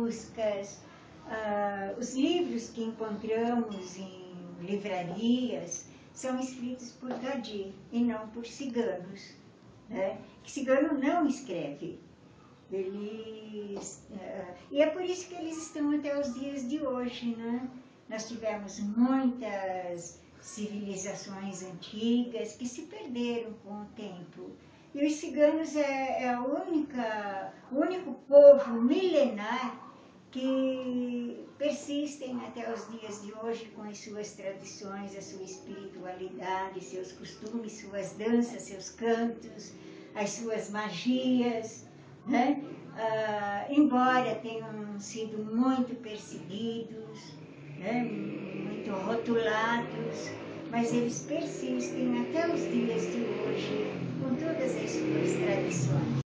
etruscas. Os livros que encontramos em livrarias são escritos por Gadi e não por ciganos, né? Que cigano não escreve. E é por isso que eles estão até os dias de hoje, né? Nós tivemos muitas civilizações antigas que se perderam com o tempo. E os ciganos é o único povo milenar que persistem até os dias de hoje com as suas tradições, a sua espiritualidade, seus costumes, suas danças, seus cantos, as suas magias, né? Embora tenham sido muito perseguidos, né? Muito rotulados, mas eles persistem até os dias de hoje com todas as suas tradições.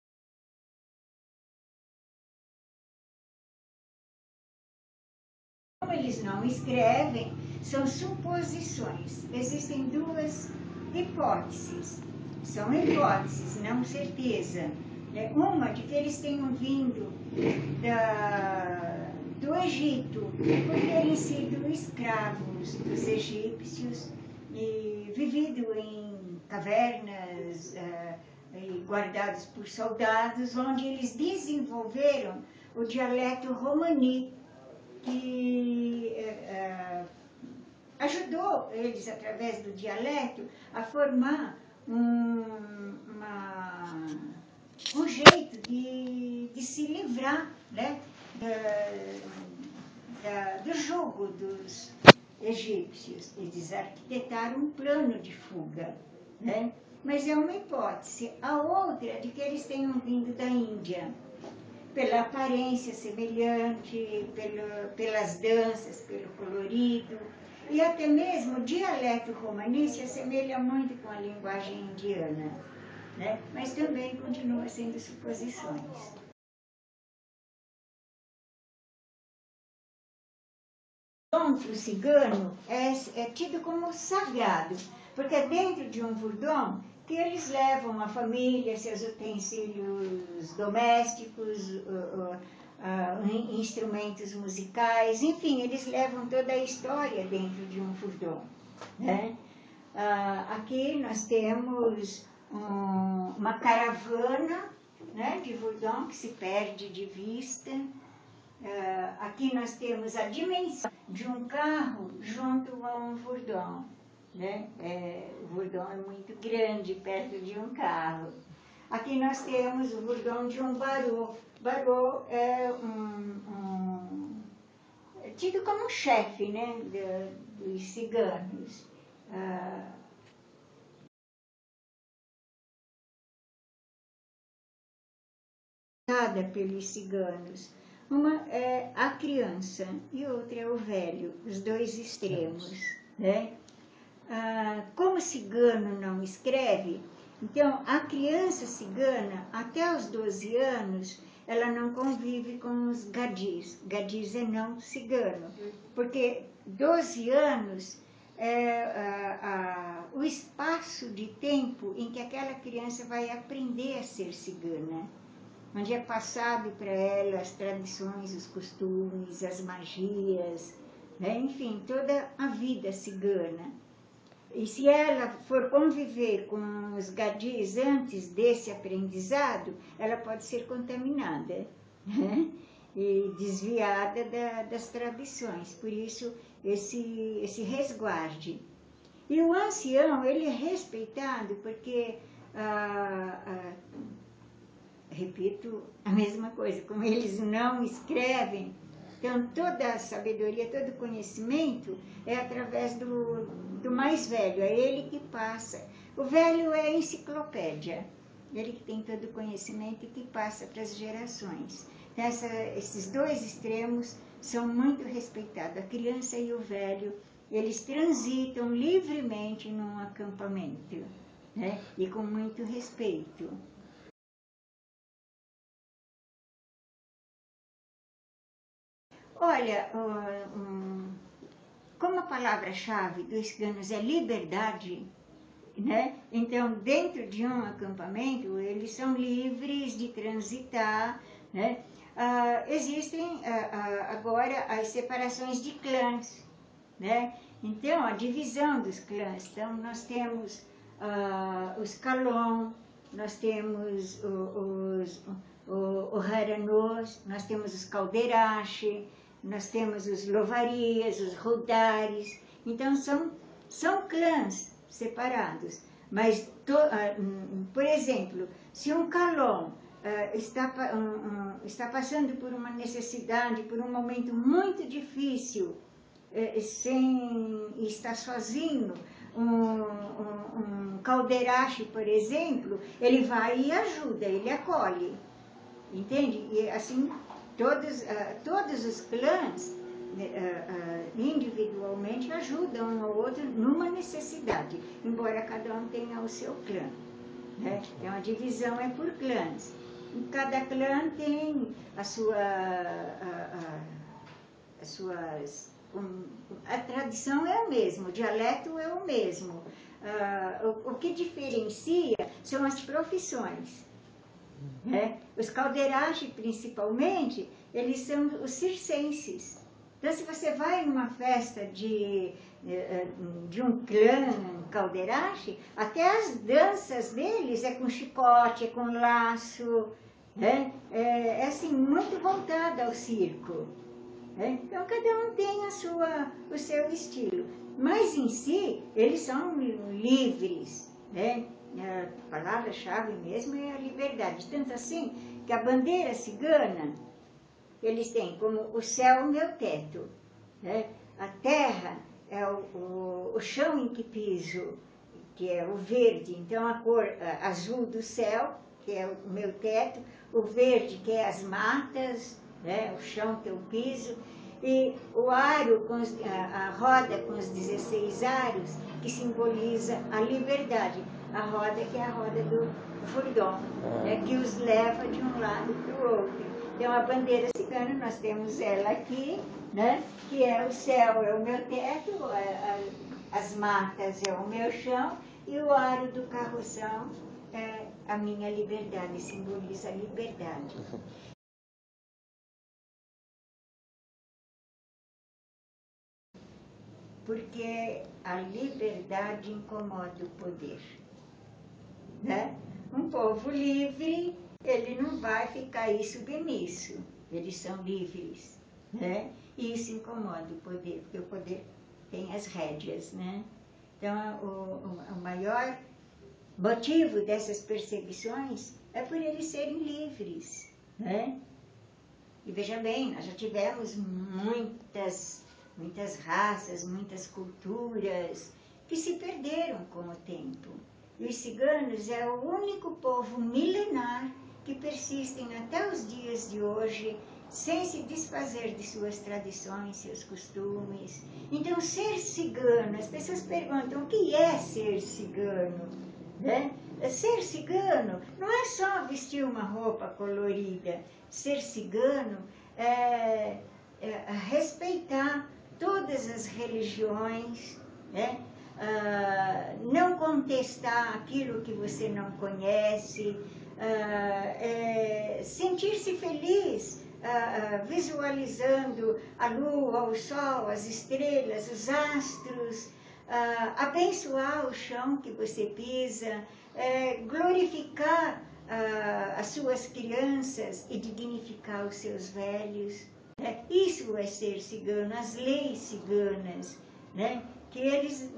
Como eles não escrevem, são suposições. Existem duas hipóteses. São hipóteses, não certeza. Uma de que eles tenham vindo do Egito, por terem sido escravos dos egípcios e vivido em cavernas e guardados por soldados, onde eles desenvolveram o dialeto romani, que ajudou eles, através do dialeto, a formar um jeito de se livrar, né, do jugo dos egípcios. Eles arquitetaram um plano de fuga, né? Mas é uma hipótese. A outra é de que eles tenham vindo da Índia, pela aparência semelhante, pelas danças, pelo colorido, e até mesmo o dialeto romani se assemelha muito com a linguagem indiana, né? Mas também continua sendo suposições. O encontro cigano é tido como sagrado, porque é dentro de um vurdom que eles levam a família, seus utensílios domésticos, instrumentos musicais, enfim, eles levam toda a história dentro de um vurdom, né? Aqui nós temos uma caravana, né, de vurdom que se perde de vista. Aqui nós temos a dimensão de um carro junto a um vurdom, né? O vurdom é muito grande perto de um carro. Aqui nós temos o vurdom de um barô. Barô é tido como chefe, né, dos ciganos. Pelos ciganos. Uma é a criança e outra é o velho, os dois extremos, né? Como o cigano não escreve, então a criança cigana, até os 12 anos, ela não convive com os gadis. Gadis é não cigano, porque 12 anos é o espaço de tempo em que aquela criança vai aprender a ser cigana, onde é passado para ela as tradições, os costumes, as magias, né? Enfim, toda a vida cigana. E se ela for conviver com os gadis antes desse aprendizado, ela pode ser contaminada, né? E desviada das tradições. Por isso, esse resguarde. E o ancião, ele é respeitado porque repito a mesma coisa, como eles não escrevem, então toda a sabedoria, todo o conhecimento é através do mais velho, é ele que passa. O velho é a enciclopédia, ele que tem todo o conhecimento e que passa para as gerações. Então, esses dois extremos são muito respeitados, a criança e o velho, eles transitam livremente num acampamento, né? E com muito respeito. Olha, como a palavra-chave dos ciganos é liberdade, né? Então, dentro de um acampamento, eles são livres de transitar, né? Existem agora as separações de clãs, né? Então, a divisão dos clãs. Então, nós temos os Kalon, nós temos o Haranos, nós temos os Calderache, nós temos os Louvarias, os Rudares. Então, são clãs separados. Mas, por exemplo, se um Kalon está passando por uma necessidade, por um momento muito difícil, sem estar sozinho, um Calderache, por exemplo, ele vai e ajuda, ele acolhe, entende? E assim, todos os clãs individualmente ajudam um ao outro numa necessidade, embora cada um tenha o seu clã, né? Então a divisão é por clãs. E cada clã tem as suas... A tradição é o mesmo, o dialeto é o mesmo. O que diferencia são as profissões. Né? Os Calderache, principalmente, eles são os circenses. Então, se você vai numa festa de um clã Calderache, até as danças deles é com chicote, é com laço, né? É assim, muito voltada ao circo. Né? Então, cada um tem o seu estilo. Mas, em si, eles são livres, né? A palavra-chave mesmo é a liberdade. Tanto assim que a bandeira cigana, eles têm como o céu o meu teto, né? A terra é o chão em que piso, que é o verde. Então a cor azul do céu, que é o meu teto, o verde, que é as matas, né? O chão que eu piso, e o aro, a roda com os 16 aros, que simboliza a liberdade. A roda que é a roda do furdon, né? Que os leva de um lado para o outro. Então a bandeira cigana, nós temos ela aqui, né? Que é o céu, é o meu teto, as matas é o meu chão, e o aro do carroção é a minha liberdade, simboliza a liberdade. Porque a liberdade incomoda o poder, né? Um povo livre, ele não vai ficar aí submisso, eles são livres, né? E isso incomoda o poder, porque o poder tem as rédeas, né? Então, o maior motivo dessas perseguições é por eles serem livres, né? E veja bem, nós já tivemos muitas raças, muitas culturas que se perderam com o tempo. E os ciganos é o único povo milenar que persistem até os dias de hoje, sem se desfazer de suas tradições, seus costumes. Então, ser cigano, as pessoas perguntam, o que é ser cigano? Né? Ser cigano não é só vestir uma roupa colorida. Ser cigano é respeitar todas as religiões, né? Não contestar aquilo que você não conhece, sentir-se feliz visualizando a lua, o sol, as estrelas, os astros, abençoar o chão que você pisa, glorificar as suas crianças e dignificar os seus velhos. Né? Isso é ser cigano, as leis ciganas, né? Que eles,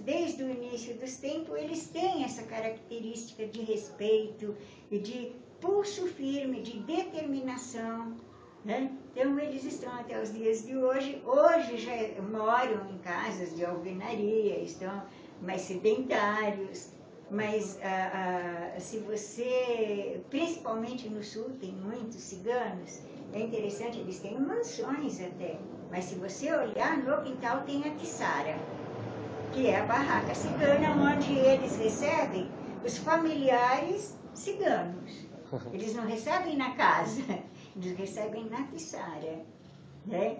desde o início dos tempos, eles têm essa característica de respeito e de pulso firme, de determinação. Né? Então, eles estão até os dias de hoje. Hoje já moram em casas de alvenaria, estão mais sedentários. Mas se você, principalmente no sul, tem muitos ciganos, é interessante, eles têm mansões até. Mas se você olhar, no quintal tem a Kissara, que é a barraca cigana, onde eles recebem os familiares ciganos. Eles não recebem na casa, eles recebem na Kissara. Né?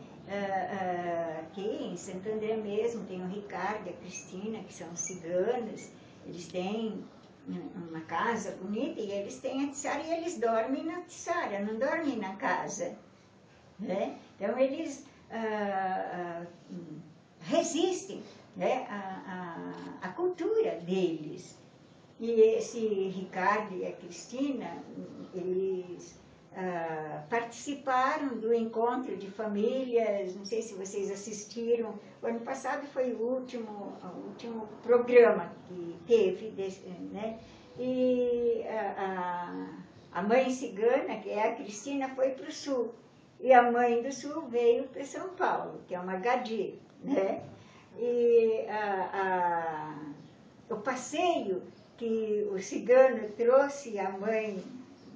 Aqui em Santo André mesmo tem o Ricardo e a Cristina, que são ciganos. Eles têm uma casa bonita e eles têm a tiçara e eles dormem na tiçara, não dormem na casa. Né? Então eles resistem, né, à cultura deles. E esse Ricardo e a Cristina, eles participaram do encontro de famílias, não sei se vocês assistiram, o ano passado foi o último programa que teve, né? E a mãe cigana, que é a Cristina, foi para o sul, e a mãe do sul veio para São Paulo, que é uma Gadi, né? E o passeio que o cigano trouxe a mãe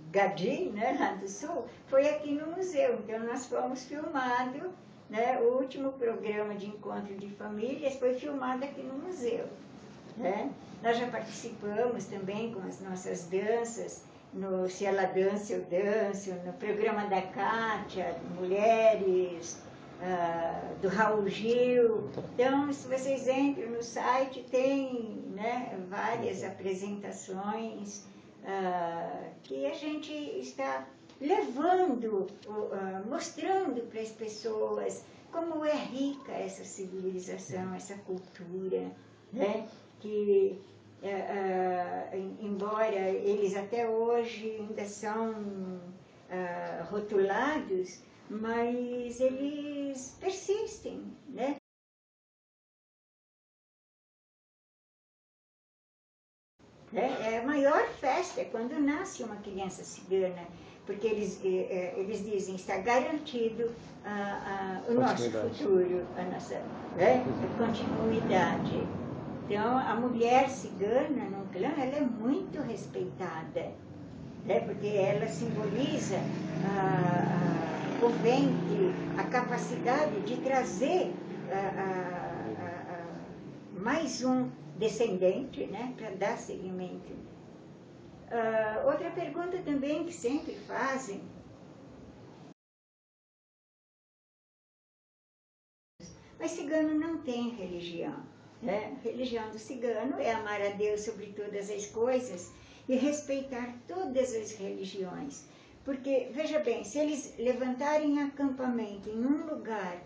Gadi, né, lá do sul, foi aqui no museu. Então nós fomos filmados, né, o último programa de encontro de famílias foi filmado aqui no museu. Né? Nós já participamos também com as nossas danças, no Se Ela Dança, Eu Danço, no programa da Kátia, Mulheres, do Raul Gil. Então, se vocês entram no site, tem, né, várias apresentações que a gente está levando, mostrando para as pessoas como é rica essa civilização, essa cultura, né? Que embora eles até hoje ainda são rotulados, mas eles persistem, né? É a maior festa é quando nasce uma criança cigana, porque eles dizem está garantido o nosso futuro, a nossa continuidade. Então, a mulher cigana no clã, ela é muito respeitada, né? Porque ela simboliza o ventre, a capacidade de trazer mais um descendente, né? Para dar seguimento. Outra pergunta também que sempre fazem, mas cigano não tem religião. Né? A religião do cigano é amar a Deus sobre todas as coisas e respeitar todas as religiões. Porque, veja bem, se eles levantarem acampamento em um lugar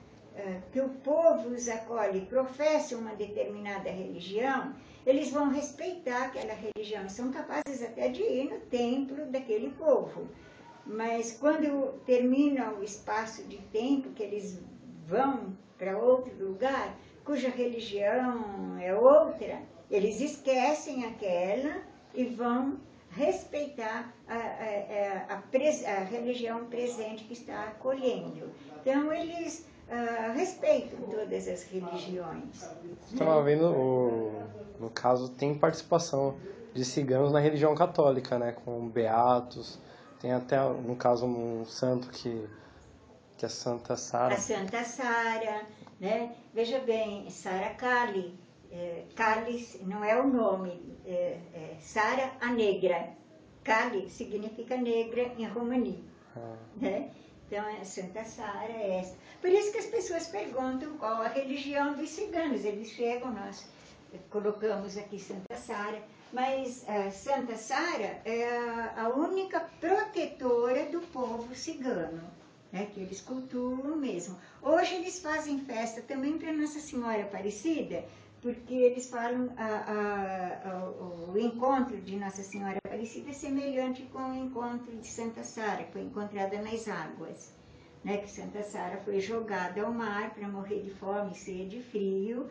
que o povo os acolhe e professa uma determinada religião, eles vão respeitar aquela religião, são capazes até de ir no templo daquele povo. Mas quando termina o espaço de tempo que eles vão para outro lugar, cuja religião é outra, eles esquecem aquela e vão respeitar a religião presente que está acolhendo. Então, eles respeitam todas as religiões. Estava vendo, no caso, tem participação de ciganos na religião católica, né? Com beatos, tem até, no caso, um santo que é Santa Sara. A Santa Sara, né? Veja bem, Sara Kali, Kali não é o nome, Sara a Negra. Kali significa negra em romani. Né? Então, a Santa Sara é essa. Por isso que as pessoas perguntam qual a religião dos ciganos. Eles chegam, nós colocamos aqui Santa Sara, mas Santa Sara é a única protetora do povo cigano, né, que eles cultuam mesmo. Hoje eles fazem festa também para Nossa Senhora Aparecida, porque eles falam o encontro de Nossa Senhora Aparecida é semelhante com o encontro de Santa Sara, que foi encontrada nas águas. Né, que Santa Sara foi jogada ao mar para morrer de fome, sede e frio,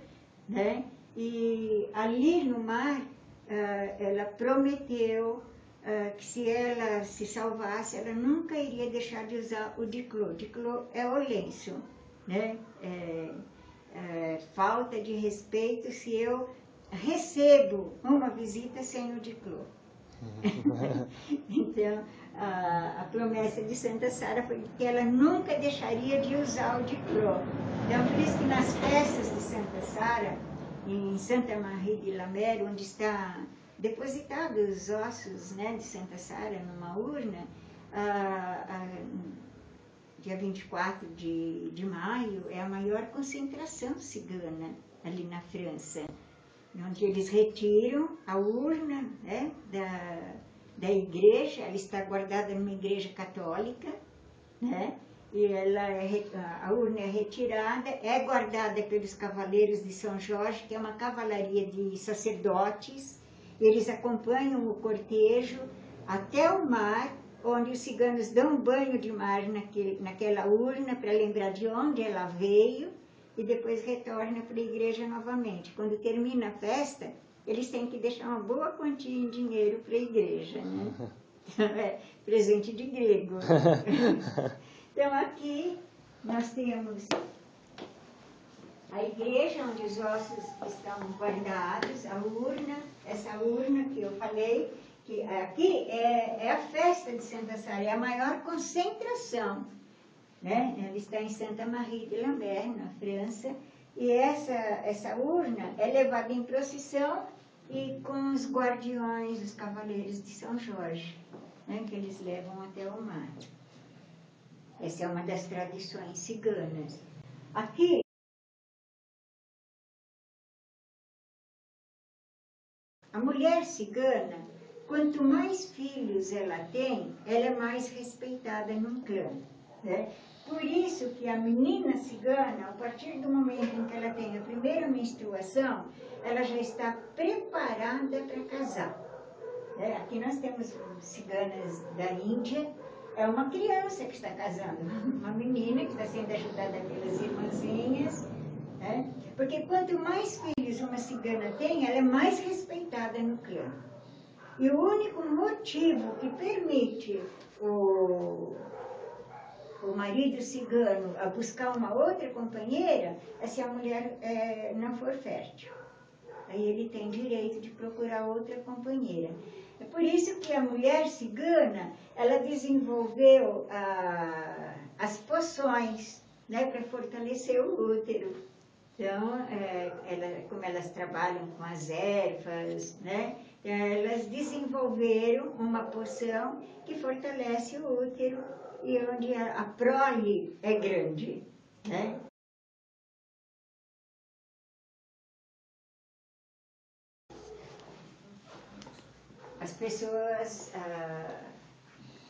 né? E ali no mar ela prometeu que se ela se salvasse, ela nunca iria deixar de usar o diclô. Diclô é o lenço, né? Falta de respeito se eu recebo uma visita sem o diclô. Então, a promessa de Santa Sara foi que ela nunca deixaria de usar o diclô. Então, por isso que nas festas de Santa Sara, em Santa Maria de La Mer, onde está depositados os ossos, né, de Santa Sara numa urna, dia 24 de maio, é a maior concentração cigana ali na França. onde eles retiram a urna, né, da igreja. Ela está guardada numa igreja católica, né? E a urna é retirada, é guardada pelos cavaleiros de São Jorge, que é uma cavalaria de sacerdotes. Eles acompanham o cortejo até o mar, onde os ciganos dão um banho de mar naquela urna para lembrar de onde ela veio, e depois retorna para a igreja novamente. Quando termina a festa, eles têm que deixar uma boa quantia em dinheiro para a igreja, né? É presente de grego. Então aqui nós temos a igreja onde os ossos estão guardados, a urna, essa urna que eu falei, que aqui é a festa de Santa Sara, é a maior concentração, né? Ela está em Santa Marie de Lambert, na França, e essa urna é levada em procissão e com os guardiões, os cavaleiros de São Jorge, né, que eles levam até o mar. Essa é uma das tradições ciganas. Aqui, a mulher cigana, quanto mais filhos ela tem, ela é mais respeitada num clã, né? Por isso que a menina cigana, a partir do momento em que ela tem a primeira menstruação, ela já está preparada para casar. Aqui nós temos ciganas da Índia, é uma criança que está casando, uma menina que está sendo ajudada pelas irmãzinhas, né? Porque quanto mais filhos uma cigana tem, ela é mais respeitada no clã. E o único motivo que permite o marido cigano a buscar uma outra companheira é se a mulher não for fértil. Aí ele tem direito de procurar outra companheira. É por isso que a mulher cigana, ela desenvolveu as poções, né, para fortalecer o útero. Então, como elas trabalham com as ervas, né, elas desenvolveram uma poção que fortalece o útero e onde a prole é grande, né? As pessoas,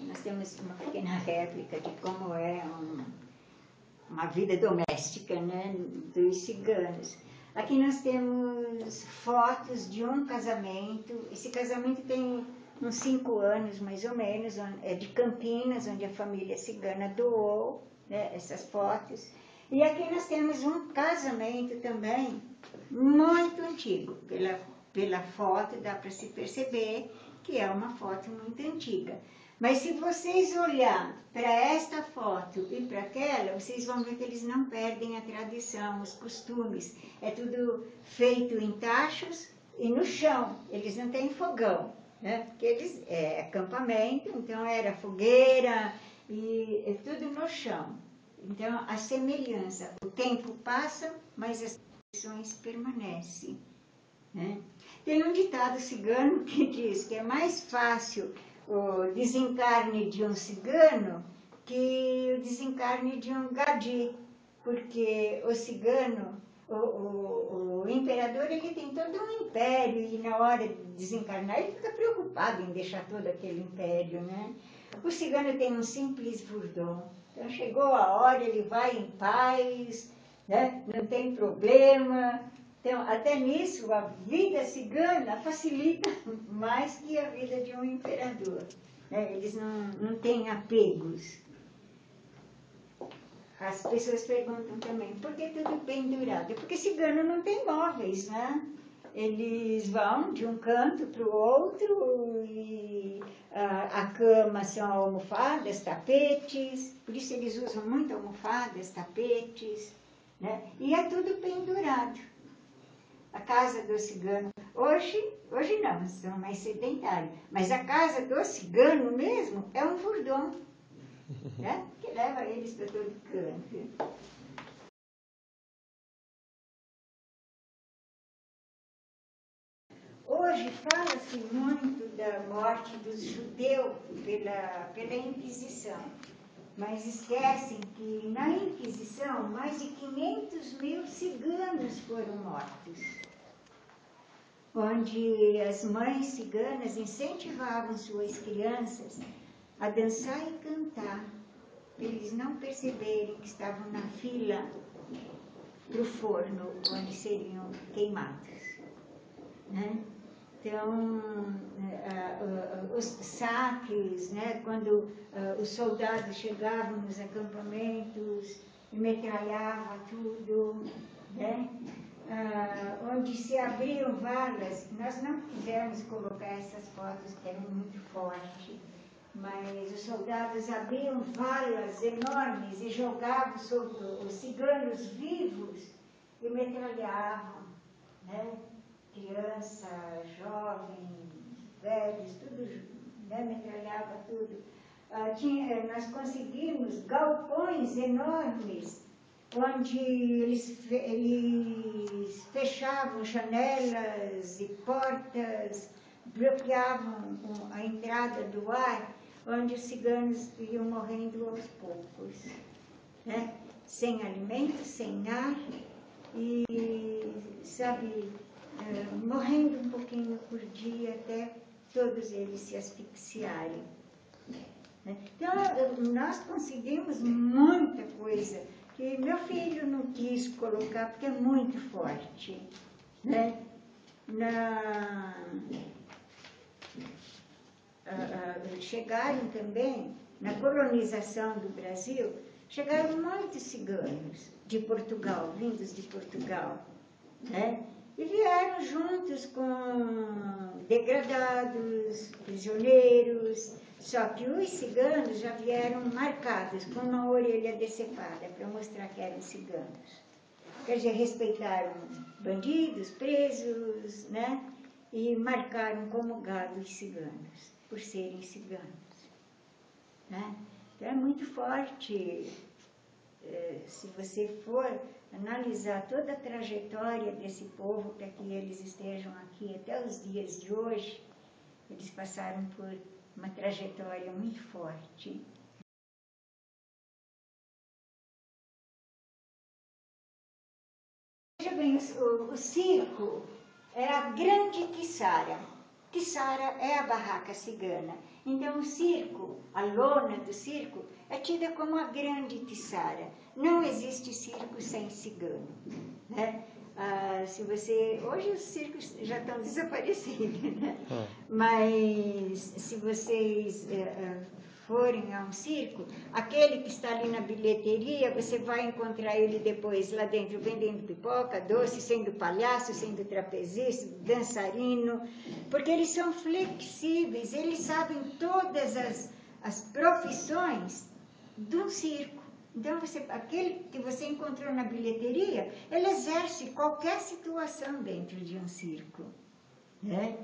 nós temos uma pequena réplica de como é uma vida doméstica, né, dos ciganos. Aqui nós temos fotos de um casamento. Esse casamento tem uns 5 anos, mais ou menos, é de Campinas, onde a família cigana doou, né, essas fotos. E aqui nós temos um casamento também muito antigo. Pela foto dá para se perceber que é uma foto muito antiga. Mas se vocês olharem para esta foto e para aquela, vocês vão ver que eles não perdem a tradição, os costumes. É tudo feito em tachos e no chão. Eles não têm fogão, né? Porque eles é acampamento, então era fogueira e é tudo no chão. Então a semelhança, o tempo passa, mas as tradições permanecem, né? Tem um ditado cigano que diz que é mais fácil o desencarne de um cigano que o desencarne de um gadi, porque o cigano, o imperador, ele tem todo um império e na hora de desencarnar ele fica preocupado em deixar todo aquele império, né? O cigano tem um simples vurdom, então chegou a hora, ele vai em paz, né? Não tem problema. Então, até nisso, a vida cigana facilita mais que a vida de um imperador, né? Eles não têm apegos. As pessoas perguntam também, por que tudo pendurado? Porque cigano não tem móveis, né? Eles vão de um canto para o outro e a cama são almofadas, tapetes, por isso eles usam muito almofadas, tapetes, né? E é tudo pendurado. A casa do cigano, hoje não, são mais sedentários, mas a casa do cigano mesmo é um furdom, né? Que leva eles para todo canto. Hoje fala-se muito da morte dos judeus pela Inquisição, mas esquecem que na Inquisição mais de 500 mil ciganos foram mortos. onde as mães ciganas incentivavam suas crianças a dançar e cantar, para eles não perceberem que estavam na fila para o forno, onde seriam queimados, né? Então, os saques, né? Quando os soldados chegavam nos acampamentos e metralhavam tudo, né? Onde se abriam valas, nós não quisemos colocar essas fotos que eram muito fortes, mas os soldados abriam valas enormes e jogavam sobre os ciganos vivos e metralhavam, né? Crianças, jovens, velhos, tudo, né? Metralhava tudo. Nós conseguimos galpões enormes, onde eles fechavam janelas e portas, bloqueavam a entrada do ar, onde os ciganos iam morrendo aos poucos, né? Sem alimento, sem ar e, sabe, morrendo um pouquinho por dia até todos eles se asfixiarem. Então, nós conseguimos muita coisa que meu filho não quis colocar porque é muito forte, né? Chegaram também, na colonização do Brasil, chegaram muitos ciganos de Portugal, vindos de Portugal, né? E vieram juntos com degradados, prisioneiros, só que os ciganos já vieram marcados com uma orelha decepada para mostrar que eram ciganos. Quer dizer, respeitaram bandidos, presos, né? E marcaram como gado os ciganos, por serem ciganos, né? Então é muito forte. Se você for analisar toda a trajetória desse povo para que eles estejam aqui até os dias de hoje, eles passaram por uma trajetória muito forte. Veja bem, o circo é a grande quiçara. Quiçara é a barraca cigana. Então o circo, a lona do circo, é tida como a grande quiçara. Não existe circo sem cigano, né? Hoje os circos já estão desaparecidos, né? Mas se vocês forem a um circo, aquele que está ali na bilheteria, você vai encontrar ele depois lá dentro vendendo pipoca, doce, sendo palhaço, sendo trapezista, dançarino, porque eles são flexíveis, eles sabem todas as profissões do circo. Então, aquele que você encontrou na bilheteria, ele exerce qualquer situação dentro de um circo, né?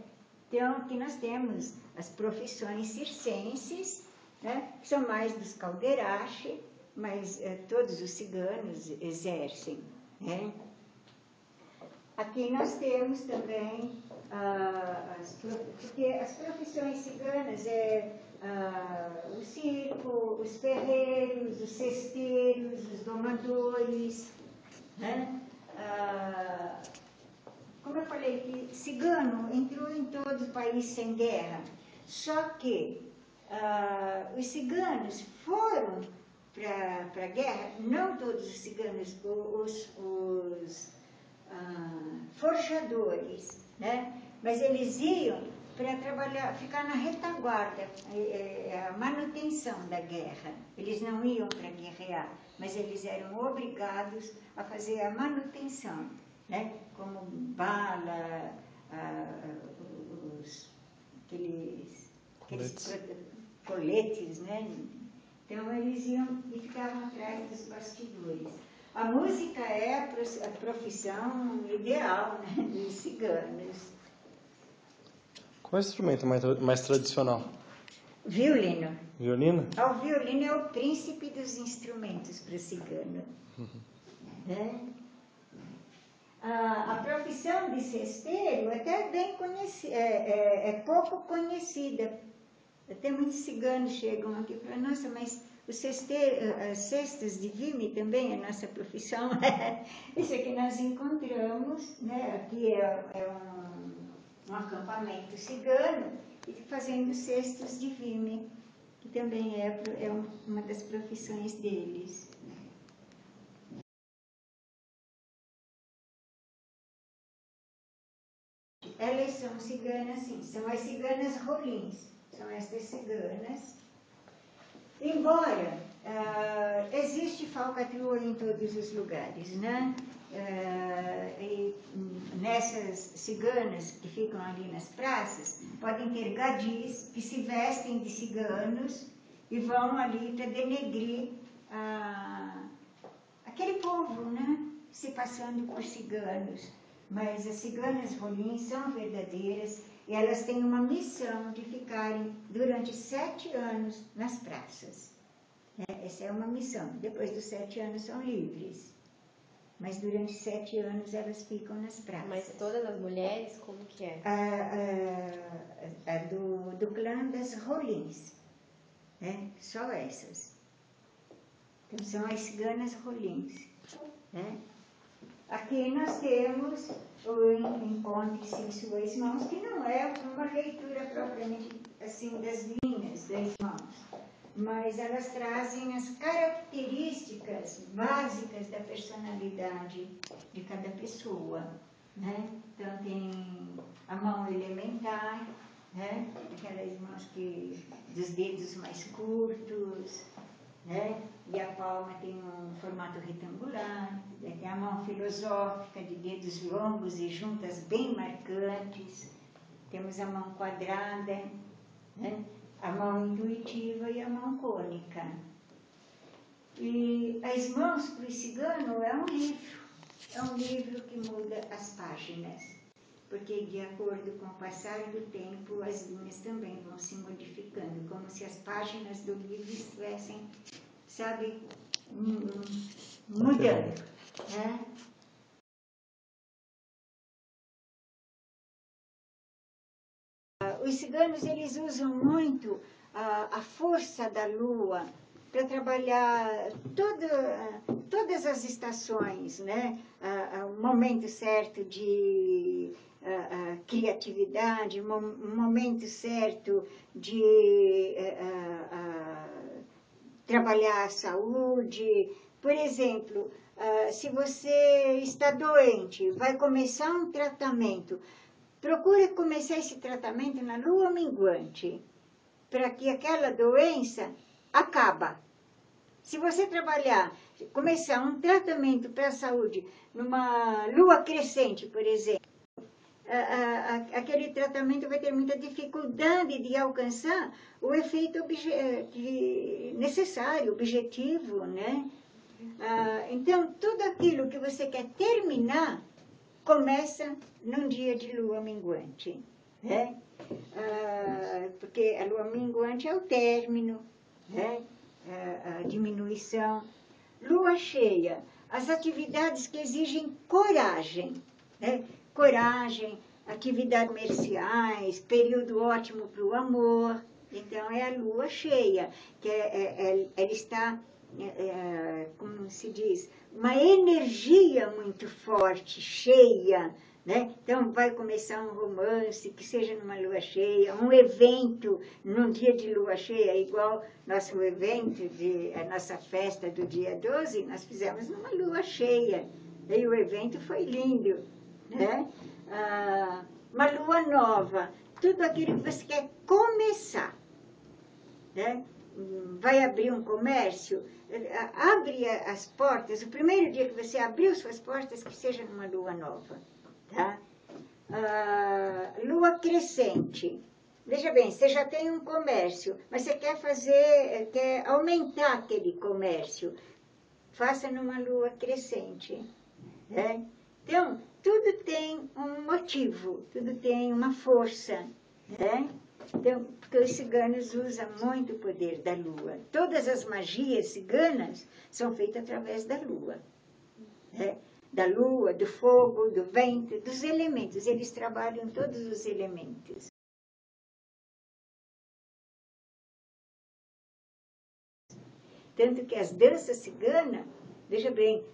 Então, aqui nós temos as profissões circenses, né? Que são mais dos caldeirache, mas todos os ciganos exercem, né? Aqui nós temos também porque as profissões ciganas o circo, os ferreiros, os cesteiros, os domadores, né? Como eu falei, que cigano entrou em todo o país sem guerra, só que os ciganos foram para a guerra, não todos os ciganos, os forjadores, né? Mas eles iam para trabalhar, ficar na retaguarda, a manutenção da guerra. Eles não iam para guerrear, mas eles eram obrigados a fazer a manutenção, né? Como bala, aqueles coletes, né? Então eles iam e ficavam atrás dos bastidores. A música é a profissão ideal, né, dos ciganos. Qual é o instrumento mais tradicional? Violino. Violino? O violino é o príncipe dos instrumentos para o cigano. Né? A profissão de cesteiro até bem conhecida, é pouco conhecida. Até muitos ciganos chegam aqui e falam, nossa, mas as cestas de vime também é nossa profissão. Isso é que nós encontramos, né? Aqui é um acampamento cigano e fazendo cestos de vime, que também é uma das profissões deles. Elas são ciganas, sim, são as ciganas rolins, são estas ciganas. Embora existe falcatrua em todos os lugares, né? E nessas ciganas que ficam ali nas praças, podem ter gadis que se vestem de ciganos e vão ali para denegrir aquele povo, né? Se passando por ciganos. Mas as ciganas rolins são verdadeiras e elas têm uma missão de ficarem durante 7 anos nas praças. Essa é uma missão. Depois dos 7 anos são livres. Mas durante 7 anos elas ficam nas praças. Mas todas as mulheres, como que é? Do clã das rolins. Né? Só essas. Então são as ciganas rolins. Né? Aqui nós temos o Encontre-se em Suas Mãos, que não é uma leitura propriamente assim das linhas das mãos, mas elas trazem as características básicas da personalidade de cada pessoa. Né? Então tem a mão elementar, né? Aquelas mãos dos dedos mais curtos, né? E a palma tem um formato retangular, tem a mão filosófica de dedos longos e juntas bem marcantes, temos a mão quadrada, né? A mão intuitiva e a mão cônica. E as mãos para o cigano é um livro que muda as páginas, porque de acordo com o passar do tempo as linhas também vão se modificando, como se as páginas do livro estivessem, sabe, mudando, né? Os ciganos, eles usam muito a força da lua para trabalhar todas as estações, né? O momento certo de criatividade, o momento certo de trabalhar a saúde. Por exemplo, se você está doente, vai começar um tratamento, procure começar esse tratamento na lua minguante, para que aquela doença acaba. Se você começar um tratamento para a saúde numa lua crescente, por exemplo, aquele tratamento vai ter muita dificuldade de alcançar o efeito necessário, objetivo, né? Então, tudo aquilo que você quer terminar, começa num dia de lua minguante, né? Porque a lua minguante é o término, né? A diminuição. Lua cheia, as atividades que exigem coragem, né? Coragem, atividades comerciais, período ótimo para o amor. Então, é a lua cheia, que ela está, como se diz, uma energia muito forte, cheia, né? Então, vai começar um romance, que seja numa lua cheia, um evento num dia de lua cheia, igual nosso evento, a nossa festa do dia 12, nós fizemos numa lua cheia. E o evento foi lindo, né? Uma lua nova, tudo aquilo que você quer começar, né? Vai abrir um comércio, abre as portas, o primeiro dia que você abriu suas portas, que seja numa lua nova, tá? Lua crescente. Veja bem, você já tem um comércio, mas você quer aumentar aquele comércio. Faça numa lua crescente, né? Então, tudo tem um motivo, tudo tem uma força, né? Então, porque os ciganos usam muito o poder da lua. Todas as magias ciganas são feitas através da lua, né? Da lua, do fogo, do vento, dos elementos. Eles trabalham todos os elementos. Tanto que as danças ciganas, veja bem,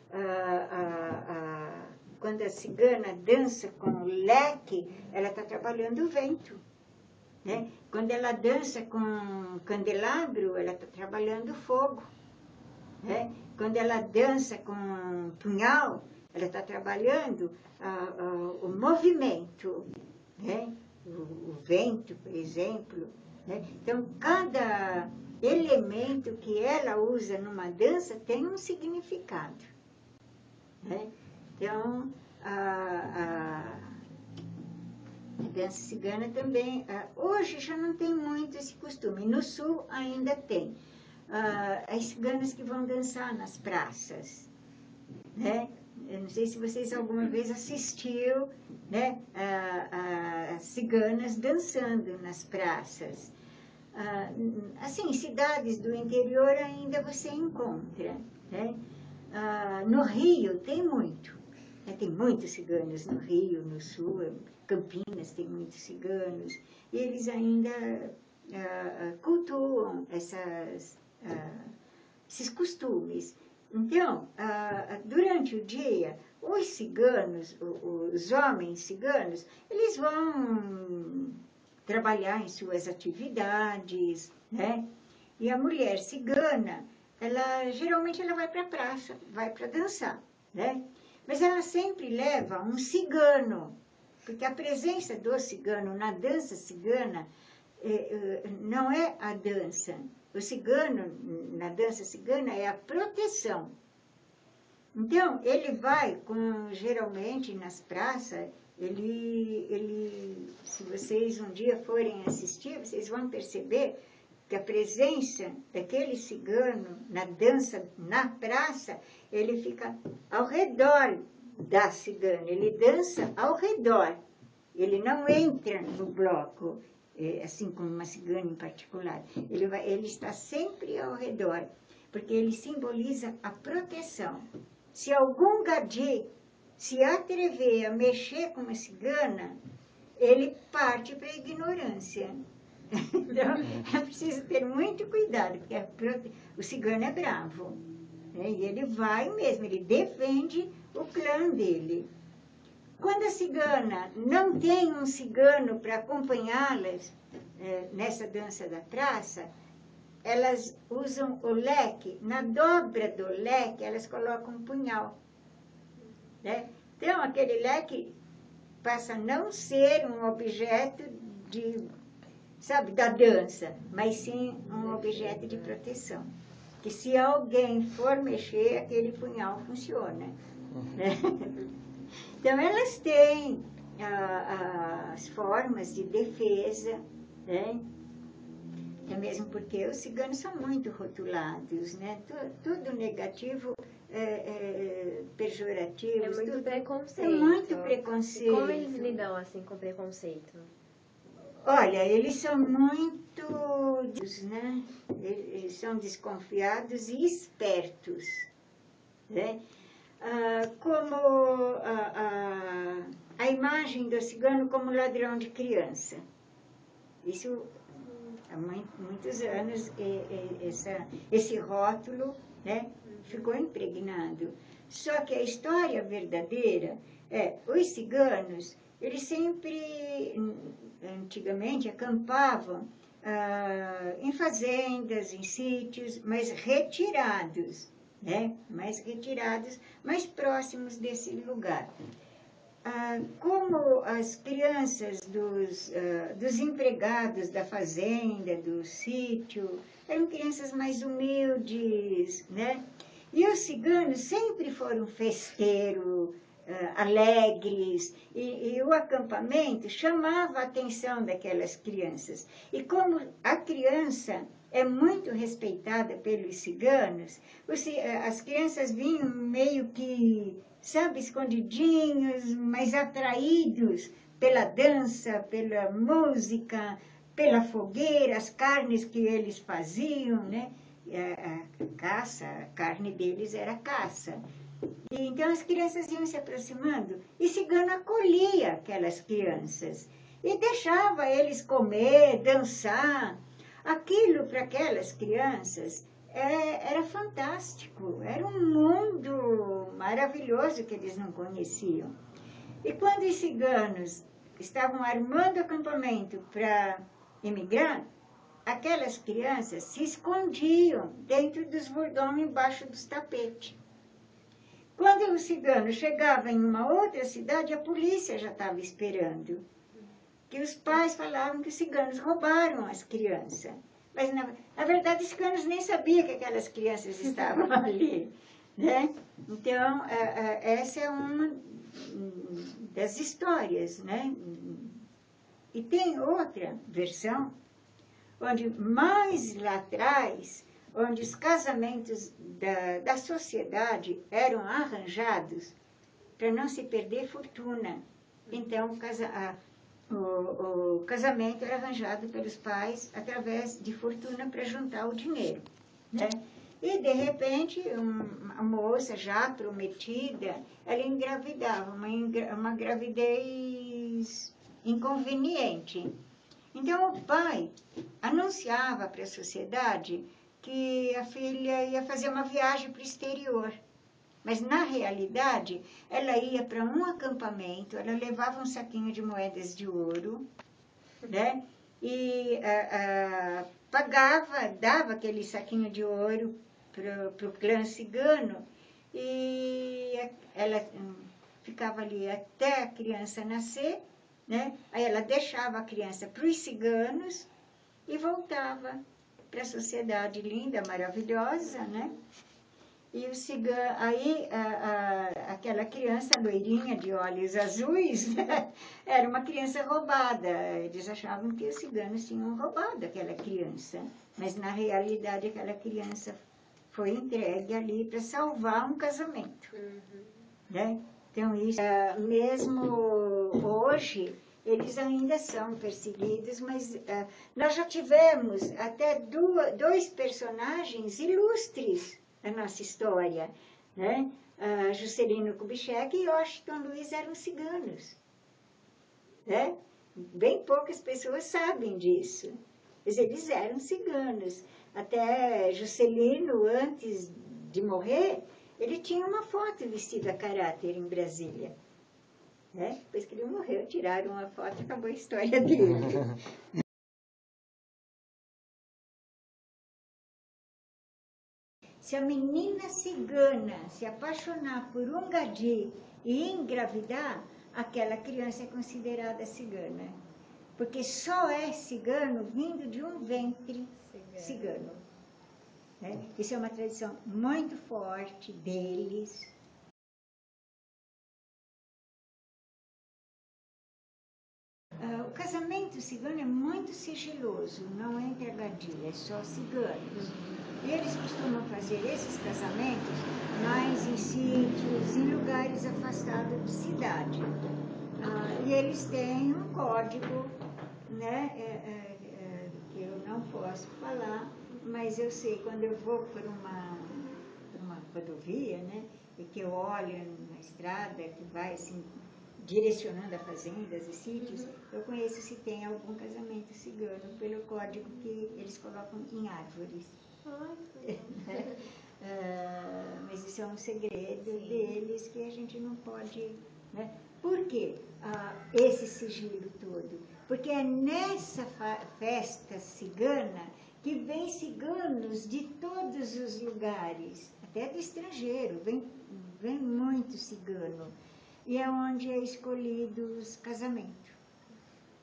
quando a cigana dança com o leque, ela está trabalhando o vento. Né? Quando ela dança com candelabro, ela está trabalhando o fogo. Né? Quando ela dança com punhal, ela está trabalhando o movimento, né? O vento, por exemplo. Né? Então, cada elemento que ela usa numa dança tem um significado. Né? Então, a dança cigana também, hoje já não tem muito esse costume, no sul ainda tem. As ciganas que vão dançar nas praças, né? Eu não sei se vocês alguma vez assistiu, né? As ciganas dançando nas praças. Assim, em cidades do interior ainda você encontra, né? No Rio tem muito, né? Tem muitos ciganos no Rio, no sul, Campinas tem muitos ciganos, e eles ainda cultuam esses costumes. Então, durante o dia, os ciganos, os homens ciganos, eles vão trabalhar em suas atividades, né? E a mulher cigana, geralmente ela vai para a praça, vai para dançar, né? Mas ela sempre leva um cigano, porque a presença do cigano na dança cigana não é a dança. O cigano, na dança cigana, é a proteção. Então, ele vai, geralmente nas praças, se vocês um dia forem assistir, vocês vão perceber que a presença daquele cigano na dança, na praça, ele fica ao redor da cigana, ele dança ao redor, ele não entra no bloco, assim como uma cigana em particular, ele está sempre ao redor, porque ele simboliza a proteção. Se algum gadi se atrever a mexer com uma cigana, ele parte para a ignorância. Então, é preciso ter muito cuidado, porque o cigano é bravo, né? E ele vai mesmo, ele defende o clã dele. Quando a cigana não tem um cigano para acompanhá-las nessa dança da praça, elas usam o leque, na dobra do leque elas colocam um punhal. Né? Então, aquele leque passa a não ser um objeto da dança, mas sim um objeto de proteção. Que se alguém for mexer, aquele punhal funciona. Né? Então, elas têm as formas de defesa, né? É mesmo porque os ciganos são muito rotulados, né? Tudo negativo pejorativo. É muito preconceito. É muito preconceito. E como eles lidam assim com preconceito? Olha, eles são muito, né? Eles são desconfiados e espertos, né? Como a imagem do cigano como ladrão de criança. Isso há muitos anos, esse rótulo, né, ficou impregnado. Só que a história verdadeira os ciganos, eles sempre, antigamente, acampavam em fazendas, em sítios, mas retirados, né, mais próximos desse lugar. Como as crianças dos empregados da fazenda, do sítio, eram crianças mais humildes, né? E os ciganos sempre foram festeiros, alegres, e o acampamento chamava a atenção daquelas crianças. E como a criança é muito respeitada pelos ciganos, as crianças vinham meio que, escondidinhos, mas atraídos pela dança, pela música, pela fogueira, as carnes que eles faziam, né? A carne deles era caça. E então as crianças iam se aproximando e cigano acolhia aquelas crianças e deixava eles comer, dançar. Aquilo para aquelas crianças era fantástico, era um mundo maravilhoso que eles não conheciam. E quando os ciganos estavam armando acampamento para emigrar, aquelas crianças se escondiam dentro dos bordões, embaixo dos tapetes. Quando os ciganos chegavam em uma outra cidade, a polícia já estava esperando. Que os pais falavam que os ciganos roubaram as crianças. Mas, na verdade, os ciganos nem sabiam que aquelas crianças estavam ali. Né? Então, essa é uma das histórias. Né? E tem outra versão, onde mais lá atrás, onde os casamentos da sociedade eram arranjados para não se perder fortuna. Então, o casamento era arranjado pelos pais através de fortuna para juntar o dinheiro. Né? E, de repente, a moça já prometida, ela engravidava, uma gravidez inconveniente. Então, o pai anunciava para a sociedade que a filha ia fazer uma viagem para o exterior. Mas, na realidade, ela ia para um acampamento, ela levava um saquinho de moedas de ouro, né? E pagava, dava aquele saquinho de ouro para o clã cigano, e ela ficava ali até a criança nascer, né? Aí ela deixava a criança para os ciganos e voltava para a sociedade linda, maravilhosa, né? E o cigano, aí aquela criança loirinha de olhos azuis, né? Era uma criança roubada. Eles achavam que os ciganos tinham roubado aquela criança. Mas, na realidade, aquela criança foi entregue ali para salvar um casamento. Né? Então, isso, mesmo hoje, eles ainda são perseguidos, mas nós já tivemos até dois personagens ilustres da nossa história, né? Juscelino Kubitschek e Washington Luiz eram ciganos. Né? Bem poucas pessoas sabem disso, mas eles eram ciganos. Até Juscelino, antes de morrer, ele tinha uma foto vestido a caráter em Brasília. Né? Depois que ele morreu, tiraram uma foto e acabou a história dele. Se a menina cigana se apaixonar por um gadi e engravidar, aquela criança é considerada cigana. Porque só é cigano vindo de um ventre cigano. Né? Isso é uma tradição muito forte deles. O casamento cigano é muito sigiloso, não é intergadia, é só ciganos. E eles costumam fazer esses casamentos mais em sítios, em lugares afastados de cidade. E eles têm um código, né, que eu não posso falar, mas eu sei, quando eu vou por uma rodovia, né, e que eu olho na estrada, que vai assim, direcionando a fazendas e sítios, eu conheço se tem algum casamento cigano pelo código que eles colocam em árvores. Mas isso é um segredo deles que a gente não pode... Né? Por quê esse sigilo todo? Porque é nessa festa cigana que vem ciganos de todos os lugares, até do estrangeiro, vem muito cigano. E é onde é escolhido os casamentos,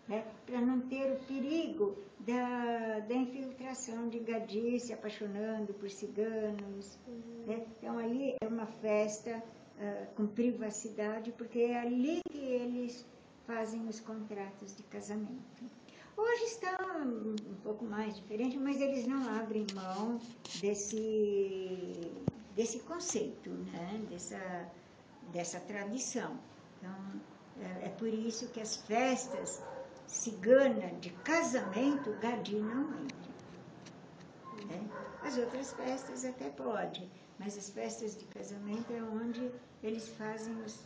né? Para não ter o perigo da infiltração de gadis se apaixonando por ciganos. Né? Então, ali é uma festa com privacidade, porque é ali que eles fazem os contratos de casamento. Hoje está um pouco mais diferente, mas eles não abrem mão desse conceito, né? dessa tradição. Então, é por isso que as festas ciganas de casamento, gadi não entra. Né? As outras festas até pode, mas as festas de casamento é onde eles fazem os